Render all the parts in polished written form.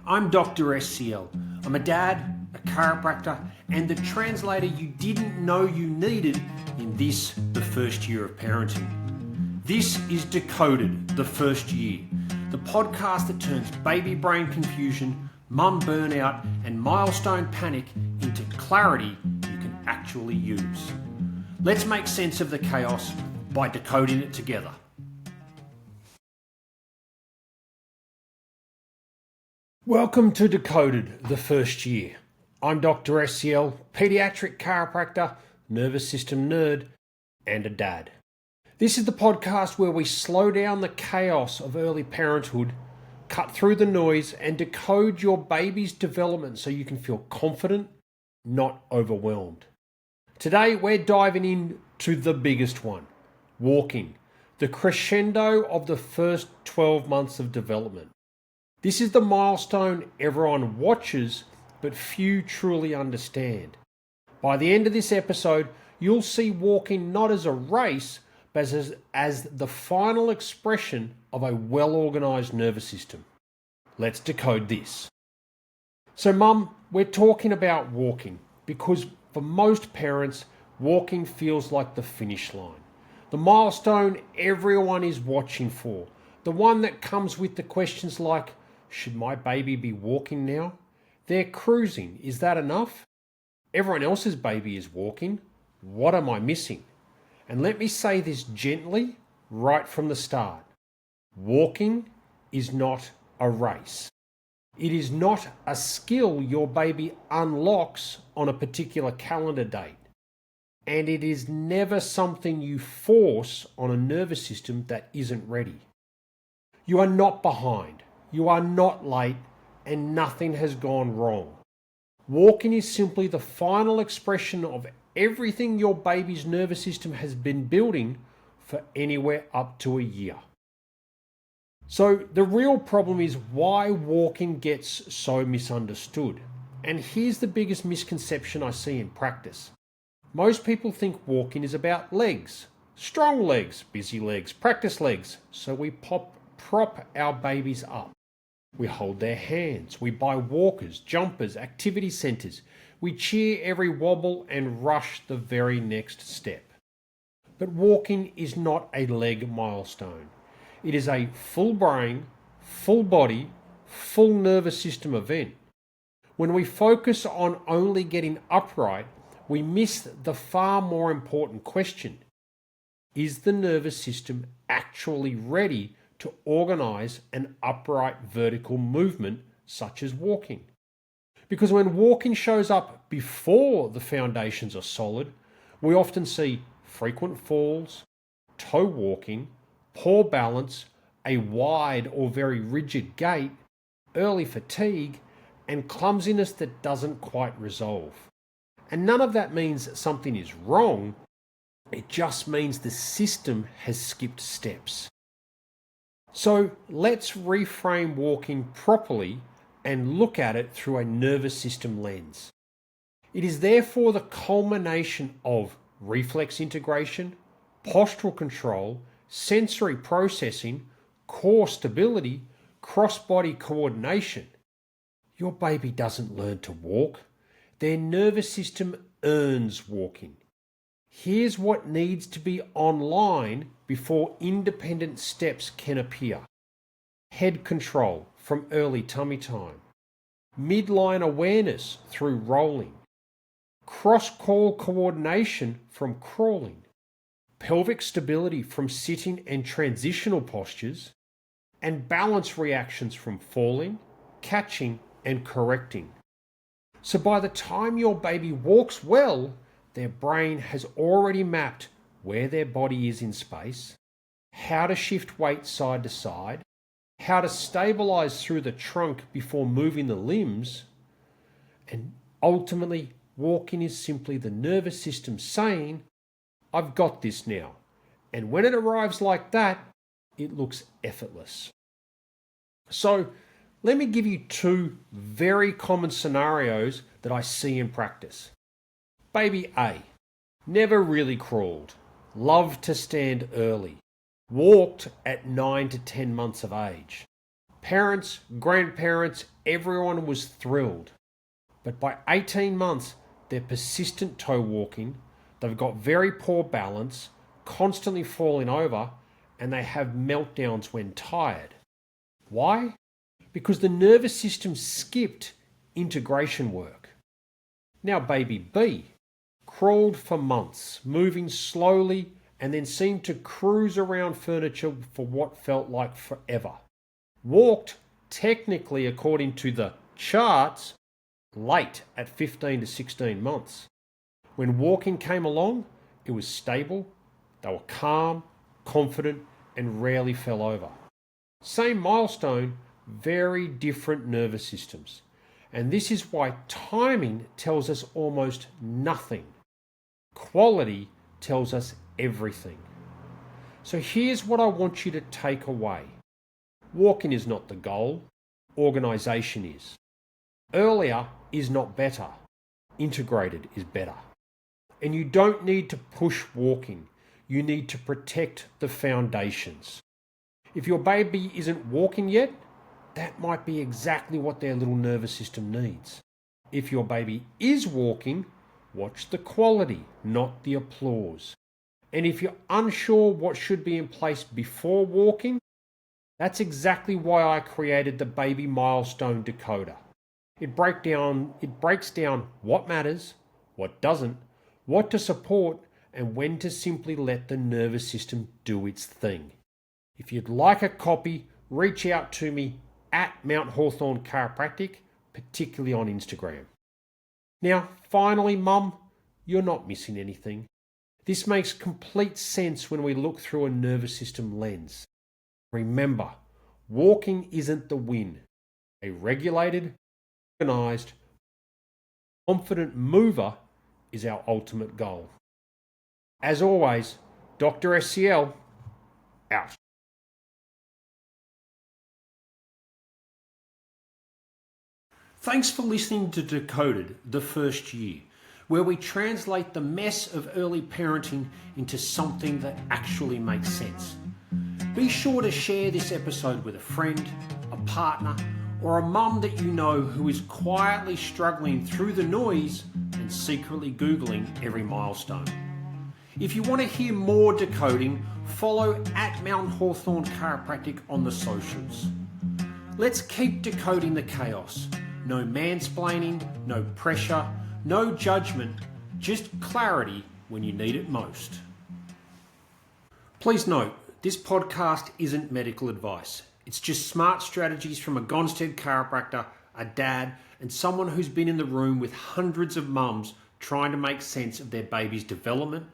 I'm Dr. SCL. I'm a dad, a chiropractor, and the translator you didn't know you needed in this, the first year of parenting. This is Decoded, the first year, the podcast that turns baby brain confusion, mum burnout, and milestone panic into clarity you can actually use. Let's make sense of the chaos by decoding it together. Welcome to Decoded, the first year. I'm Dr. SCL, pediatric chiropractor, nervous system nerd, and a dad. This is the podcast where we slow down the chaos of early parenthood, cut through the noise, and decode your baby's development so you can feel confident, not overwhelmed. Today, we're diving into the biggest one, walking, the crescendo of the first 12 months of development. This is the milestone everyone watches, but few truly understand. By the end of this episode, you'll see walking not as a race, but as the final expression of a well-organised nervous system. Let's decode this. So, Mum, we're talking about walking because for most parents, walking feels like the finish line. The milestone everyone is watching for. The one that comes with the questions like, should my baby be walking now? They're cruising. Is that enough? Everyone else's baby is walking. What am I missing? And let me say this gently right from the start. Walking is not a race. It is not a skill your baby unlocks on a particular calendar date. And it is never something you force on a nervous system that isn't ready. You are not behind. You are not late, and nothing has gone wrong. Walking is simply the final expression of everything your baby's nervous system has been building for anywhere up to a year. So the real problem is why walking gets so misunderstood. And here's the biggest misconception I see in practice. Most people think walking is about legs, strong legs, busy legs, practice legs. So we prop our babies up. We hold their hands. We buy walkers, jumpers, activity centres. We cheer every wobble and rush the very next step. But walking is not a leg milestone. It is a full brain, full body, full nervous system event. When we focus on only getting upright, we miss the far more important question. Is the nervous system actually ready to organise an upright vertical movement such as walking? Because when walking shows up before the foundations are solid, we often see frequent falls, toe walking, poor balance, a wide or very rigid gait, early fatigue, and clumsiness that doesn't quite resolve. And none of that means something is wrong, it just means the system has skipped steps. So let's reframe walking properly and look at it through a nervous system lens. It is therefore the culmination of reflex integration, postural control, sensory processing, core stability, cross-body coordination. Your baby doesn't learn to walk. Their nervous system earns walking. Here's what needs to be online before independent steps can appear. Head control from early tummy time. Midline awareness through rolling. Cross-core coordination from crawling. Pelvic stability from sitting and transitional postures. And balance reactions from falling, catching, and correcting. So by the time your baby walks well, their brain has already mapped where their body is in space, how to shift weight side to side, how to stabilize through the trunk before moving the limbs, and ultimately walking is simply the nervous system saying, I've got this now. And when it arrives like that, it looks effortless. So let me give you two very common scenarios that I see in practice. Baby A, never really crawled, loved to stand early, walked at 9 to 10 months of age. Parents, grandparents, everyone was thrilled. But by 18 months, they're persistent toe walking, they've got very poor balance, constantly falling over, and they have meltdowns when tired. Why? Because the nervous system skipped integration work. Now baby B crawled for months, moving slowly, and then seemed to cruise around furniture for what felt like forever. Walked, technically according to the charts, late at 15 to 16 months. When walking came along, it was stable, they were calm, confident, and rarely fell over. Same milestone, very different nervous systems. And this is why timing tells us almost nothing. Quality tells us everything. So here's what I want you to take away. Walking is not the goal, organisation is. Earlier is not better, integrated is better. And you don't need to push walking, you need to protect the foundations. If your baby isn't walking yet, that might be exactly what their little nervous system needs. If your baby is walking, watch the quality, not the applause. And if you're unsure what should be in place before walking, that's exactly why I created the Baby Milestone Decoder. It breaks down what matters, what doesn't, what to support, and when to simply let the nervous system do its thing. If you'd like a copy, reach out to me at Mount Hawthorn Chiropractic, particularly on Instagram. Now, finally, Mum, you're not missing anything. This makes complete sense when we look through a nervous system lens. Remember, walking isn't the win. A regulated, organised, confident mover is our ultimate goal. As always, Dr. SCL, out. Thanks for listening to Decoded, the first year, where we translate the mess of early parenting into something that actually makes sense. Be sure to share this episode with a friend, a partner, or a mum that you know who is quietly struggling through the noise and secretly Googling every milestone. If you want to hear more decoding, follow at Mount Hawthorn Chiropractic on the socials. Let's keep decoding the chaos. No mansplaining, no pressure, no judgment, just clarity when you need it most. Please note, this podcast isn't medical advice. It's just smart strategies from a Gonstead chiropractor, a dad, and someone who's been in the room with hundreds of mums trying to make sense of their baby's development,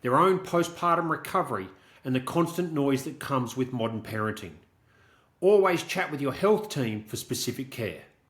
their own postpartum recovery, and the constant noise that comes with modern parenting. Always chat with your health team for specific care.